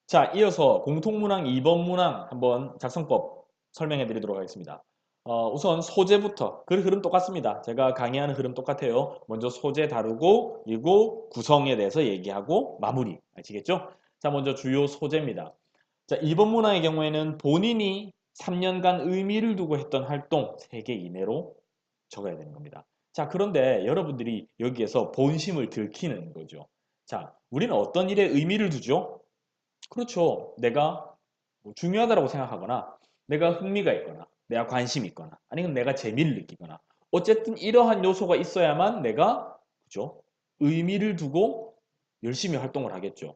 자, 이어서 공통문항 2번 문항 한번 작성법 설명해 드리도록 하겠습니다. 우선 소재부터, 그 흐름 똑같습니다. 제가 강의하는 흐름 똑같아요. 먼저 소재 다루고, 그리고 구성에 대해서 얘기하고, 마무리. 아시겠죠? 자, 먼저 주요 소재입니다. 자, 2번 문항의 경우에는 본인이 3년간 의미를 두고 했던 활동 3개 이내로 적어야 되는 겁니다. 자, 그런데 여러분들이 여기에서 본심을 들키는 거죠. 자, 우리는 어떤 일에 의미를 두죠? 그렇죠. 내가 뭐 중요하다고 생각하거나 내가 흥미가 있거나 내가 관심이 있거나 아니면 내가 재미를 느끼거나 어쨌든 이러한 요소가 있어야만 내가 그죠? 의미를 두고 열심히 활동을 하겠죠.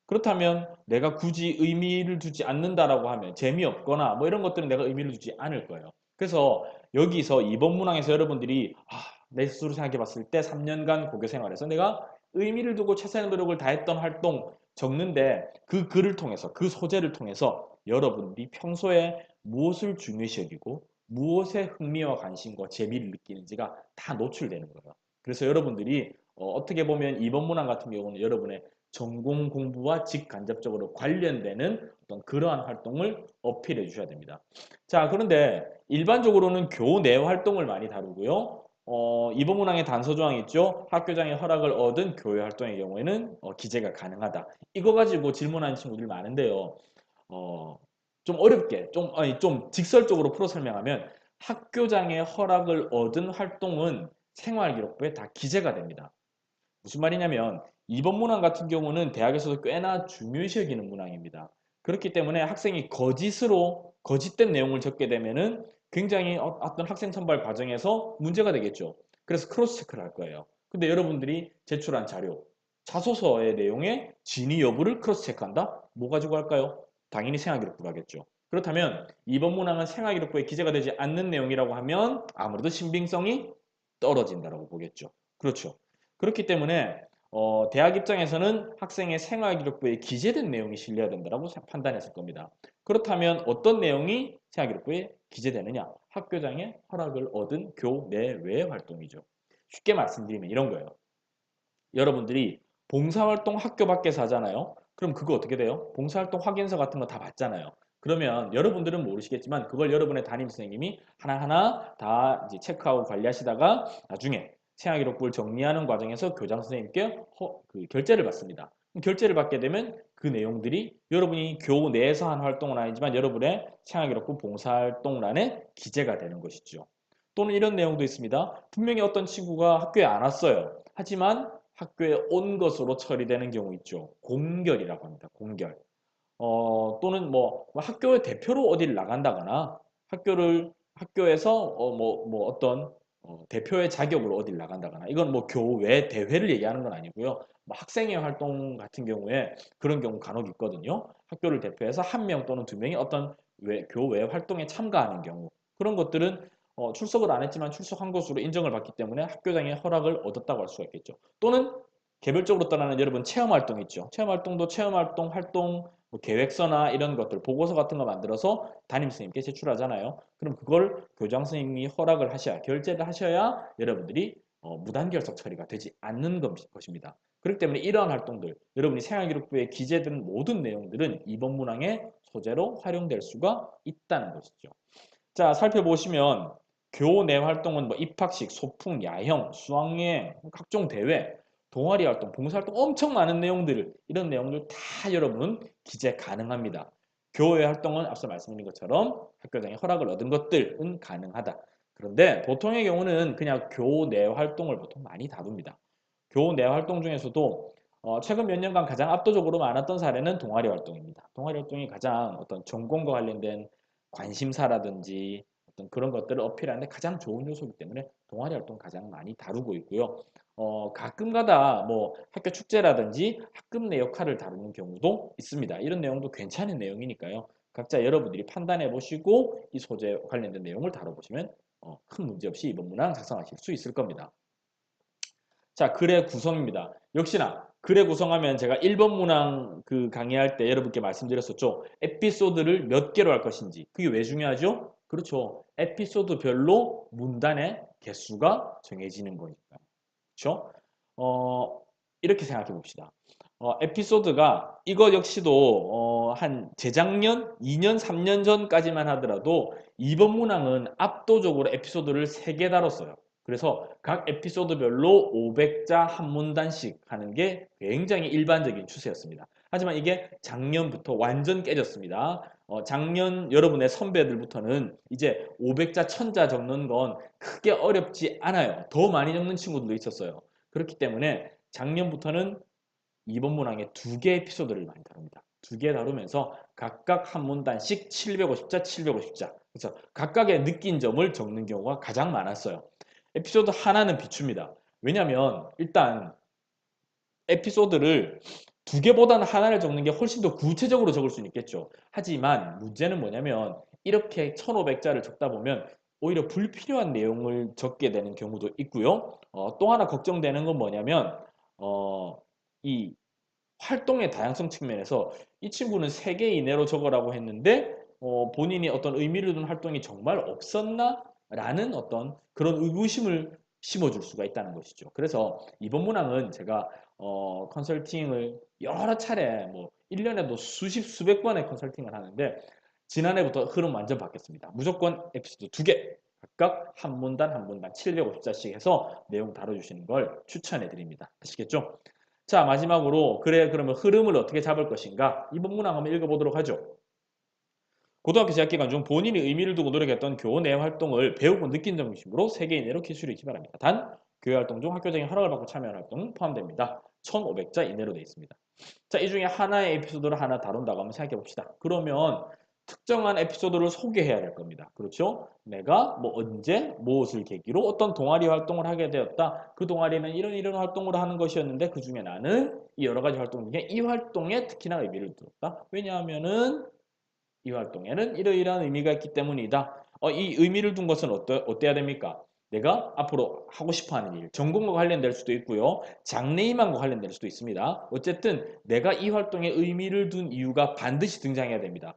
그렇다면 내가 굳이 의미를 두지 않는다라고 하면 재미없거나 뭐 이런 것들은 내가 의미를 두지 않을 거예요. 그래서 여기서 이번 문항에서 여러분들이 내 스스로 생각해 봤을 때 3년간 고교 생활에서 내가 의미를 두고 최선의 노력을 다했던 활동 적는데 그 글을 통해서 그 소재를 통해서 여러분들이 평소에 무엇을 중요시 여기고 무엇에 흥미와 관심과 재미를 느끼는지가 다 노출되는 거예요. 그래서 여러분들이 어떻게 보면 이번 문항 같은 경우는 여러분의 전공 공부와 직간접적으로 관련되는 어떤 그러한 활동을 어필해 주셔야 됩니다. 자, 그런데 일반적으로는 교내 활동을 많이 다루고요. 이번 문항에 단서 조항이 있죠. 학교장의 허락을 얻은 교회 활동의 경우에는 기재가 가능하다. 이거 가지고 질문하는 친구들이 많은데요. 어, 좀 어렵게, 좀 직설적으로 풀어 설명하면 학교장의 허락을 얻은 활동은 생활기록부에 다 기재가 됩니다. 무슨 말이냐면 이번 문항 같은 경우는 대학에서도 꽤나 중요시 여기는 문항입니다. 그렇기 때문에 학생이 거짓으로 거짓된 내용을 적게 되면은 굉장히 어떤 학생 선발 과정에서 문제가 되겠죠. 그래서 크로스 체크를 할 거예요. 근데 여러분들이 제출한 자료, 자소서의 내용에 진위 여부를 크로스 체크한다? 뭐 가지고 할까요? 당연히 생활기록부가겠죠. 그렇다면 이번 문항은 생활기록부에 기재가 되지 않는 내용이라고 하면 아무래도 신빙성이 떨어진다라고 보겠죠. 그렇죠. 그렇기 때문에 대학 입장에서는 학생의 생활기록부에 기재된 내용이 실려야 된다고 판단했을 겁니다. 그렇다면 어떤 내용이 생활기록부에 기재되느냐? 학교장의 허락을 얻은 교내외 활동이죠. 쉽게 말씀드리면 이런 거예요. 여러분들이 봉사활동 학교 밖에서 하잖아요. 그럼 그거 어떻게 돼요? 봉사활동 확인서 같은 거 다 받잖아요. 그러면 여러분들은 모르시겠지만 그걸 여러분의 담임 선생님이 하나하나 다 이제 체크하고 관리하시다가 나중에 생활기록부를 정리하는 과정에서 교장 선생님께 결제를 받습니다. 결제를 받게 되면 그 내용들이 여러분이 교내에서 한 활동은 아니지만 여러분의 생활기록부 봉사활동란에 기재가 되는 것이죠. 또는 이런 내용도 있습니다. 분명히 어떤 친구가 학교에 안 왔어요. 하지만 학교에 온 것으로 처리되는 경우 있죠. 공결이라고 합니다. 공결. 또는 뭐 학교의 대표로 어디를 나간다거나 학교에서 어떤 대표의 자격으로 어디를 나간다거나 이건 뭐 교외 대회를 얘기하는 건 아니고요. 뭐 학생회 활동 같은 경우에 그런 경우 간혹 있거든요. 학교를 대표해서 한 명 또는 두 명이 어떤 교외 활동에 참가하는 경우 그런 것들은 출석을 안 했지만 출석한 것으로 인정을 받기 때문에 학교장의 허락을 얻었다고 할 수가 있겠죠. 또는 개별적으로 떠나는 여러분 체험 활동 있죠. 체험 활동도 체험 활동 뭐 계획서나 이런 것들 보고서 같은 거 만들어서 담임 선생님께 제출하잖아요. 그럼 그걸 교장 선생님이 허락을 하셔야 결제를 하셔야 여러분들이 무단결석 처리가 되지 않는 것입니다. 그렇기 때문에 이러한 활동들 여러분이 생활기록부에 기재된 모든 내용들은 이번 문항의 소재로 활용될 수가 있다는 것이죠. 자, 살펴보시면 교내 활동은 뭐 입학식, 소풍, 야형, 수학여행, 각종 대회, 동아리 활동, 봉사활동 엄청 많은 내용들 이런 내용들 다 여러분 기재 가능합니다. 교회 활동은 앞서 말씀드린 것처럼 학교장의 허락을 얻은 것들은 가능하다. 그런데 보통의 경우는 그냥 교내 활동을 보통 많이 다룹니다. 교내 활동 중에서도 최근 몇 년간 가장 압도적으로 많았던 사례는 동아리 활동입니다. 동아리 활동이 가장 어떤 전공과 관련된 관심사라든지 어떤 그런 것들을 어필하는데 가장 좋은 요소이기 때문에 동아리 활동 가장 많이 다루고 있고요. 가끔가다 뭐 학교 축제라든지 학급 내 역할을 다루는 경우도 있습니다. 이런 내용도 괜찮은 내용이니까요. 각자 여러분들이 판단해 보시고 이 소재 관련된 내용을 다뤄보시면 큰 문제 없이 이번 문항 작성하실 수 있을 겁니다. 자, 글의 구성입니다. 역시나 글의 구성하면 제가 1번 문항 그 강의할 때 여러분께 말씀드렸었죠. 에피소드를 몇 개로 할 것인지. 그게 왜 중요하죠? 그렇죠. 에피소드별로 문단의 개수가 정해지는 거니까. 그렇죠? 어, 이렇게 생각해 봅시다. 에피소드가 이거 역시도 한 재작년, 2년, 3년 전까지만 하더라도 이번 문항은 압도적으로 에피소드를 3개 다뤘어요. 그래서 각 에피소드별로 500자 한 문단씩 하는 게 굉장히 일반적인 추세였습니다. 하지만 이게 작년부터 완전 깨졌습니다. 작년 여러분의 선배들부터는 이제 500자, 1000자 적는 건 크게 어렵지 않아요. 더 많이 적는 친구들도 있었어요. 그렇기 때문에 작년부터는 이번 문항에 2개 에피소드를 많이 다룹니다. 2개 다루면서 각각 한 문단씩 750자, 750자. 그래서 각각의 느낀 점을 적는 경우가 가장 많았어요. 에피소드 하나는 비춥니다. 왜냐하면 일단 에피소드를 2개보다는 하나를 적는 게 훨씬 더 구체적으로 적을 수는 있겠죠. 하지만 문제는 뭐냐면 이렇게 1500자를 적다 보면 오히려 불필요한 내용을 적게 되는 경우도 있고요. 또 하나 걱정되는 건 뭐냐면 이 활동의 다양성 측면에서 이 친구는 3개 이내로 적으라고 했는데 본인이 어떤 의미를 둔 활동이 정말 없었나? 라는 어떤 그런 의구심을 심어줄 수가 있다는 것이죠. 그래서 이번 문항은 제가 컨설팅을 여러 차례 뭐 1년에도 수십 수백 번의 컨설팅을 하는데 지난해부터 흐름 완전 바뀌었습니다. 무조건 에피소드 2개 각각 한 문단 한 문단 750자씩 해서 내용 다뤄주시는 걸 추천해 드립니다. 아시겠죠? 자, 마지막으로 그래 그러면 흐름을 어떻게 잡을 것인가? 이번 문항 한번 읽어보도록 하죠. 고등학교 재학 기간 중 본인이 의미를 두고 노력했던 교내 활동을 배우고 느낀 점 중심으로 3개 이내로 기술을 익히 바랍니다. 단, 교회 활동 중 학교적인 허락을 받고 참여하는 활동은 포함됩니다. 1500자 이내로 되어 있습니다. 자, 이 중에 하나의 에피소드를 하나 다룬다고 한번 생각해 봅시다. 그러면 특정한 에피소드를 소개해야 될 겁니다. 그렇죠? 내가 뭐 언제 무엇을 계기로 어떤 동아리 활동을 하게 되었다. 그 동아리는 이런 활동으로 하는 것이었는데 그 중에 나는 이 여러 가지 활동 중에 이 활동에 특히나 의미를 두었다. 왜냐하면은 이 활동에는 이러이러한 의미가 있기 때문이다. 이 의미를 둔 것은 어때야 됩니까? 내가 앞으로 하고 싶어하는 일, 전공과 관련될 수도 있고요. 장래희망과 관련될 수도 있습니다. 어쨌든 내가 이 활동에 의미를 둔 이유가 반드시 등장해야 됩니다.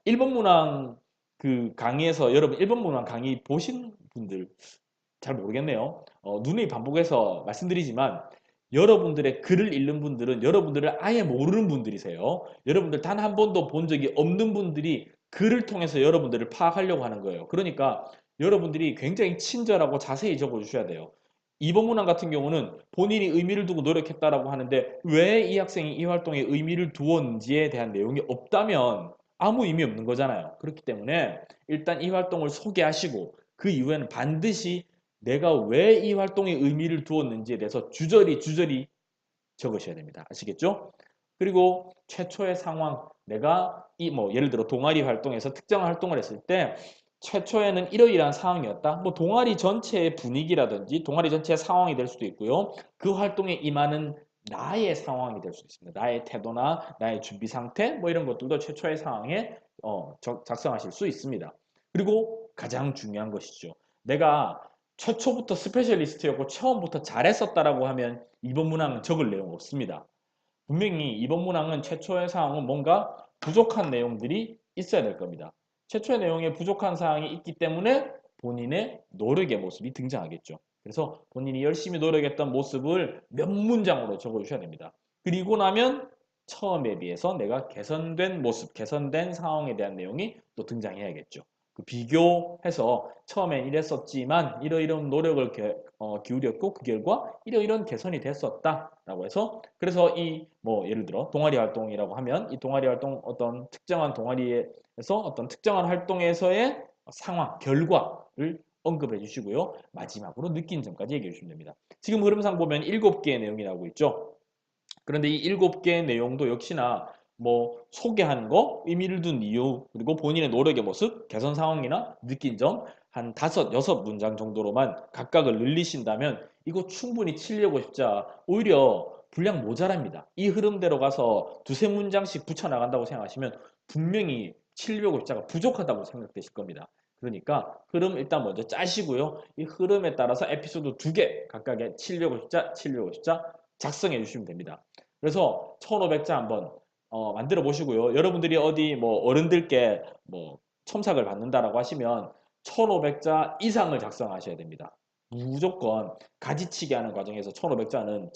일본 문항 그 강의에서 여러분 일본 문항 강의 보신 분들 잘 모르겠네요. 누누이 반복해서 말씀드리지만 여러분들의 글을 읽는 분들은 여러분들을 아예 모르는 분들이세요. 여러분들 단 한 번도 본 적이 없는 분들이 글을 통해서 여러분들을 파악하려고 하는 거예요. 그러니까 여러분들이 굉장히 친절하고 자세히 적어주셔야 돼요. 이번 문항 같은 경우는 본인이 의미를 두고 노력했다라고 하는데 왜 이 학생이 이 활동에 의미를 두었는지에 대한 내용이 없다면 아무 의미 없는 거잖아요. 그렇기 때문에 일단 이 활동을 소개하시고 그 이후에는 반드시 내가 왜 이 활동에 의미를 두었는지에 대해서 주저리 적으셔야 됩니다. 아시겠죠? 그리고 최초의 상황, 내가 이 뭐 예를 들어 동아리 활동에서 특정한 활동을 했을 때 최초에는 이러이러한 상황이었다. 뭐 동아리 전체의 분위기라든지 동아리 전체의 상황이 될 수도 있고요. 그 활동에 임하는 나의 상황이 될 수도 있습니다. 나의 태도나 나의 준비 상태 뭐 이런 것들도 최초의 상황에 작성하실 수 있습니다. 그리고 가장 중요한 것이죠. 내가 최초부터 스페셜리스트였고 처음부터 잘했었다라고 하면 이번 문항은 적을 내용 없습니다. 분명히 이번 문항은 최초의 사항은 뭔가 부족한 내용들이 있어야 될 겁니다. 최초의 내용에 부족한 사항이 있기 때문에 본인의 노력의 모습이 등장하겠죠. 그래서 본인이 열심히 노력했던 모습을 몇 문장으로 적어주셔야 됩니다. 그리고 나면 처음에 비해서 내가 개선된 모습, 개선된 상황에 대한 내용이 또 등장해야겠죠. 그 비교해서 처음엔 이랬었지만 이러이런 노력을 기울였고 그 결과 이러이런 개선이 됐었다라고 해서 그래서 이 뭐 예를 들어 동아리 활동이라고 하면 이 동아리 활동 어떤 특정한 동아리에서 어떤 특정한 활동에서의 상황, 결과를 언급해 주시고요. 마지막으로 느낀 점까지 얘기해 주시면 됩니다. 지금 흐름상 보면 7개의 내용이 나오고 있죠. 그런데 이 7개의 내용도 역시나 뭐 소개하는 거, 의미를 둔 이유, 그리고 본인의 노력의 모습, 개선 상황이나 느낀 점 한 5, 6문장 정도로만 각각을 늘리신다면 이거 충분히 치려고 싶자 오히려 분량 모자랍니다. 이 흐름대로 가서 2~3문장씩 붙여나간다고 생각하시면 분명히 750자가 부족하다고 생각되실 겁니다. 그러니까 흐름 일단 먼저 짜시고요. 이 흐름에 따라서 에피소드 2개 각각의 750자, 750자 작성해 주시면 됩니다. 그래서 1500자 한번 만들어 보시고요. 여러분들이 어디 뭐 어른들께 뭐 첨삭을 받는다라고 하시면 1500자 이상을 작성하셔야 됩니다. 무조건 가지치기 하는 과정에서 1500자는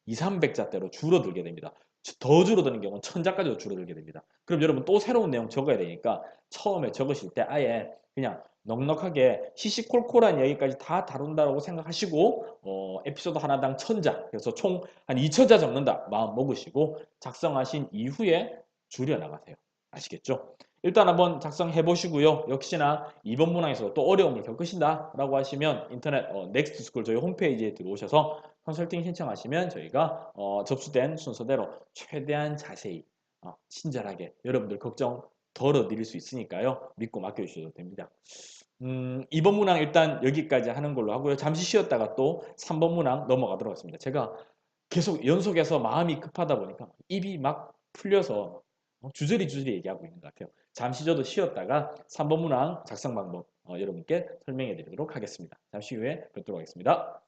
2, 300자대로 줄어들게 됩니다. 더 줄어드는 경우는 1000자까지도 줄어들게 됩니다. 그럼 여러분 또 새로운 내용 적어야 되니까 처음에 적으실 때 아예 그냥 넉넉하게 시시콜콜한 얘기까지 다 다룬다고 생각하시고 에피소드 하나당 1000자, 그래서 총 한 2000자 적는다 마음 먹으시고 작성하신 이후에 줄여나가세요. 아시겠죠? 일단 한번 작성해 보시고요. 역시나 이번 문항에서 또 어려움을 겪으신다 라고 하시면 인터넷 넥스트스쿨 저희 홈페이지에 들어오셔서 컨설팅 신청하시면 저희가 접수된 순서대로 최대한 자세히 친절하게 여러분들 걱정 덜어드릴 수 있으니까요. 믿고 맡겨주셔도 됩니다. 2번 문항 일단 여기까지 하는 걸로 하고요. 잠시 쉬었다가 또 3번 문항 넘어가도록 하겠습니다. 제가 계속 연속해서 마음이 급하다 보니까 입이 막 풀려서 주저리 얘기하고 있는 것 같아요. 잠시 저도 쉬었다가 3번 문항 작성 방법 여러분께 설명해 드리도록 하겠습니다. 잠시 후에 뵙도록 하겠습니다.